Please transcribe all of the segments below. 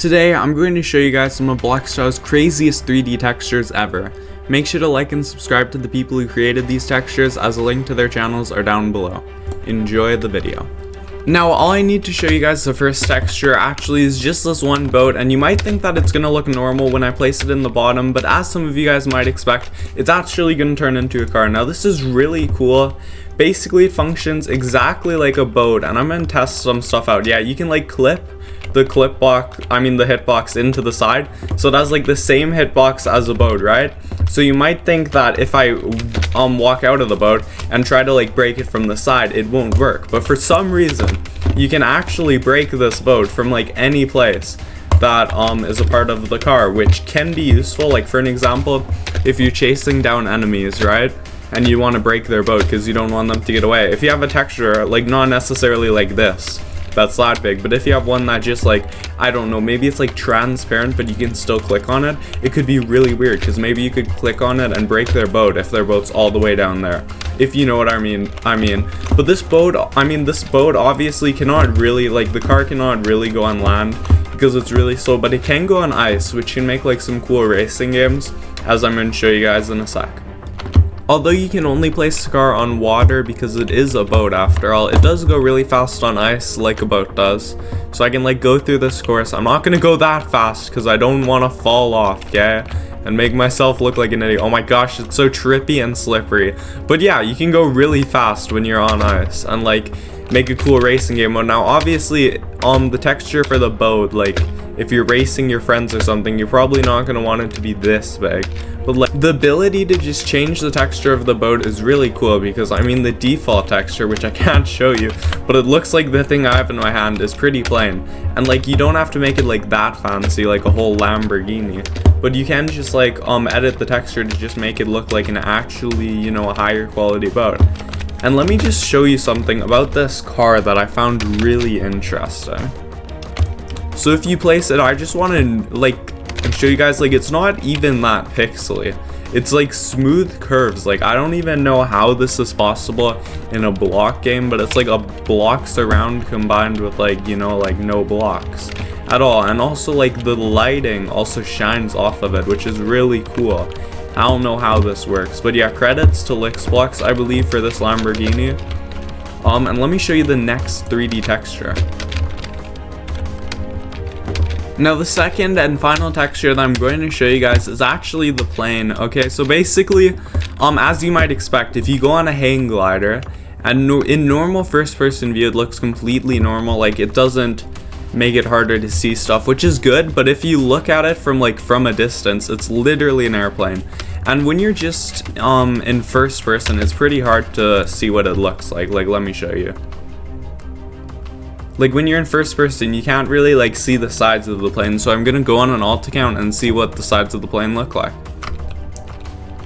Today, I'm going to show you guys some of Blockstyle's craziest 3D textures ever. Make sure to like and subscribe to the people who created these textures, as a link to their channels are down below. Enjoy the video. Now, all I need to show you guys the first texture actually is just this one boat, and you might think that it's going to look normal when I place it in the bottom, but as some of you guys might expect, it's actually going to turn into a car. Now, this is really cool. Basically, it functions exactly like a boat, and I'm going to test some stuff out. Yeah, you can like clip the hitbox into the side, so it has like the same hitbox as a boat, right? So you might think that if I walk out of the boat and try to like break it from the side, it won't work, but for some reason you can actually break this boat from like any place that is a part of the car, which can be useful. Like for an example, if you're chasing down enemies, right, and you want to break their boat because you don't want them to get away, if you have a texture like not necessarily like this that's that big, but if you have one that just like, I don't know, maybe it's like transparent but you can still click on it, it could be really weird because maybe you could click on it and break their boat if their boat's all the way down there, if you know what I mean. But this boat obviously cannot really, like, the car cannot really go on land because it's really slow, but it can go on ice, which can make like some cool racing games, as I'm going to show you guys in a sec. Although you can only place the car on water because it is a boat after all, it does go really fast on ice like a boat does. So I can like go through this course. I'm not gonna go that fast because I don't want to fall off, yeah, and make myself look like an idiot. Oh my gosh, it's so trippy and slippery. But yeah, you can go really fast when you're on ice and like make a cool racing game mode. Now obviously the texture for the boat, like if you're racing your friends or something, you're probably not going to want it to be this big, but like the ability to just change the texture of the boat is really cool, because the default texture, which I can't show you, but it looks like the thing I have in my hand, is pretty plain, and like you don't have to make it like that fancy like a whole Lamborghini, but you can just like edit the texture to just make it look like an actually, you know, a higher quality boat. And let me just show you something about this car that I found really interesting. So if you place it, I just want to like show you guys, like, it's not even that pixely. It's like smooth curves. Like, I don't even know how this is possible in a block game, but it's like a block surround combined with like, you know, like no blocks at all. And also like the lighting also shines off of it, which is really cool. I don't know how this works, but yeah, credits to Lixblocks, I believe, for this Lamborghini. And let me show you the next 3D texture. Now the second and final texture that I'm going to show you guys is actually the plane. Okay, so basically, as you might expect, if you go on a hang glider, and in normal first person view it looks completely normal, like it doesn't make it harder to see stuff, which is good, but if you look at it from a distance, it's literally an airplane. And when you're just in first person, it's pretty hard to see what it looks like. Like, let me show you. Like when you're in first person, you can't really like see the sides of the plane, so I'm gonna go on an alt account and see what the sides of the plane look like.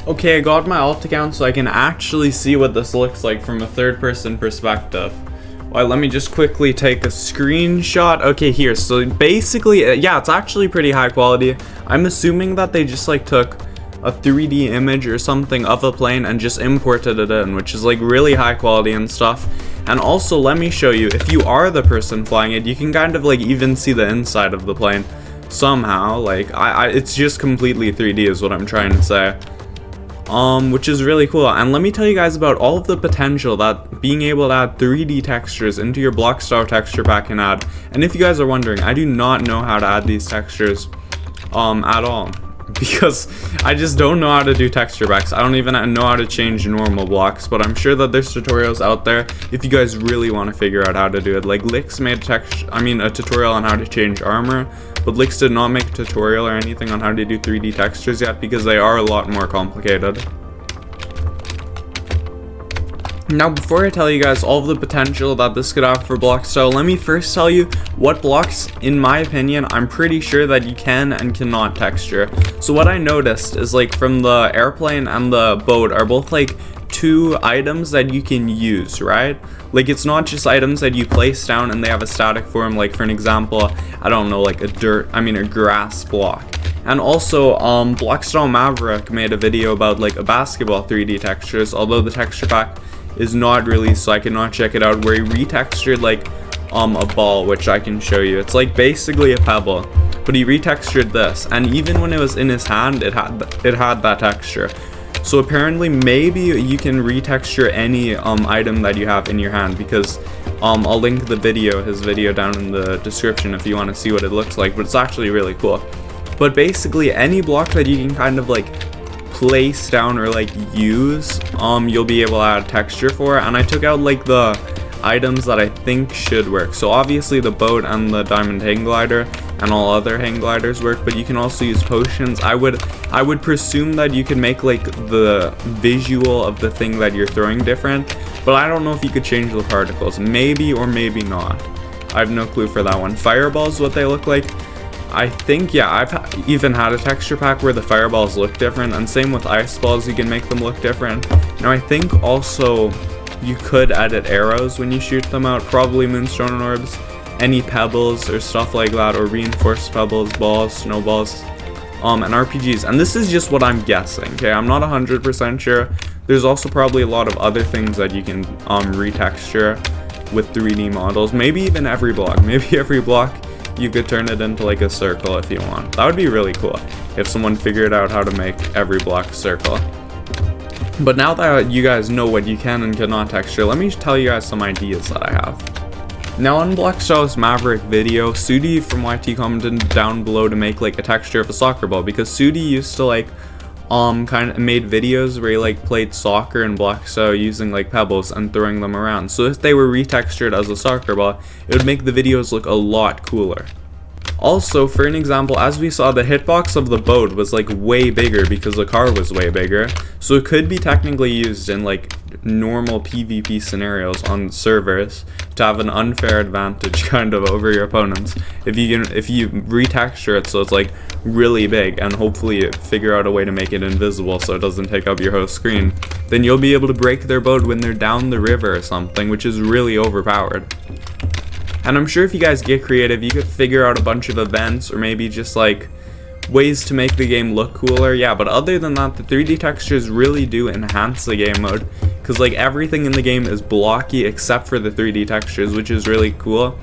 Okay, I got my alt account so I can actually see what this looks like from a third person perspective. Well, let me just quickly take a screenshot. Okay, here, so basically, yeah, it's actually pretty high quality. I'm assuming that they just like took a 3D image or something of a plane and just imported it in, which is like really high quality and stuff. And also, let me show you, if you are the person flying it, you can kind of like even see the inside of the plane somehow. Like it's just completely 3D is what I'm trying to say, which is really cool. And let me tell you guys about all of the potential that being able to add 3D textures into your Blockstyle texture pack can add. And if you guys are wondering, I do not know how to add these textures at all, because I just don't know how to do texture packs. I don't even know how to change normal blocks, but I'm sure that there's tutorials out there if you guys really want to figure out how to do it. Like Lix made a tutorial on how to change armor, but Lix did not make a tutorial or anything on how to do 3D textures yet, because they are a lot more complicated. Now, before I tell you guys all of the potential that this could have for Blockstyle, let me first tell you what blocks, in my opinion, I'm pretty sure that you can and cannot texture. So what I noticed is, like, from the airplane and the boat are both like two items that you can use, right? Like, it's not just items that you place down and they have a static form. Like, for an example, I don't know, like a grass block. And also, Blockstyle Maverick made a video about like a basketball 3D textures, although the texture pack is not released, so I cannot check it out, where he retextured like a ball, which I can show you. It's like basically a pebble, but he retextured this, and even when it was in his hand, it had that texture. So apparently maybe you can retexture any item that you have in your hand, because I'll link his video down in the description if you want to see what it looks like, but it's actually really cool. But basically any block that you can kind of like place down or like use, you'll be able to add texture for. And I took out like the items that I think should work. So obviously the boat and the diamond hang glider and all other hang gliders work, but you can also use potions. I would presume that you can make like the visual of the thing that you're throwing different, but I don't know if you could change the particles. Maybe or maybe not. I have no clue for that one. Fireballs, what they look like, I think, yeah, I've even had a texture pack where the fireballs look different, and same with ice balls, you can make them look different. Now I think also you could edit arrows when you shoot them out, probably moonstone orbs, any pebbles or stuff like that, or reinforced pebbles, balls, snowballs, and RPGs. And this is just what I'm guessing, okay? I'm not 100% sure. There's also probably a lot of other things that you can retexture with 3D models. Maybe even every block. Maybe every block you could turn it into like a circle if you want. That would be really cool if someone figured out how to make every block a circle. But now that you guys know what you can and cannot texture, let me tell you guys some ideas that I have. Now on Blackstraw's Maverick video, Sudi from YT commented down below to make like a texture of a soccer ball, because Sudi used to like kind of made videos where he like played soccer in Blackstraw using like pebbles and throwing them around. So if they were retextured as a soccer ball, it would make the videos look a lot cooler. Also, for an example, as we saw, the hitbox of the boat was like way bigger because the car was way bigger, so it could be technically used in like normal PvP scenarios on servers to have an unfair advantage kind of over your opponents. If you retexture it so it's like really big, and hopefully figure out a way to make it invisible so it doesn't take up your whole screen, then you'll be able to break their boat when they're down the river or something, which is really overpowered. And I'm sure if you guys get creative, you could figure out a bunch of events or maybe just like ways to make the game look cooler. Yeah, but other than that, the 3D textures really do enhance the game mode, because like everything in the game is blocky except for the 3D textures, which is really cool.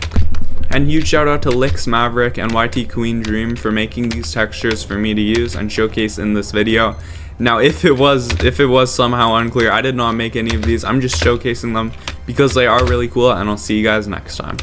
And huge shout out to Lix, Maverick, and YTQueenDream for making these textures for me to use and showcase in this video. Now, if it was somehow unclear, I did not make any of these. I'm just showcasing them because they are really cool, and I'll see you guys next time.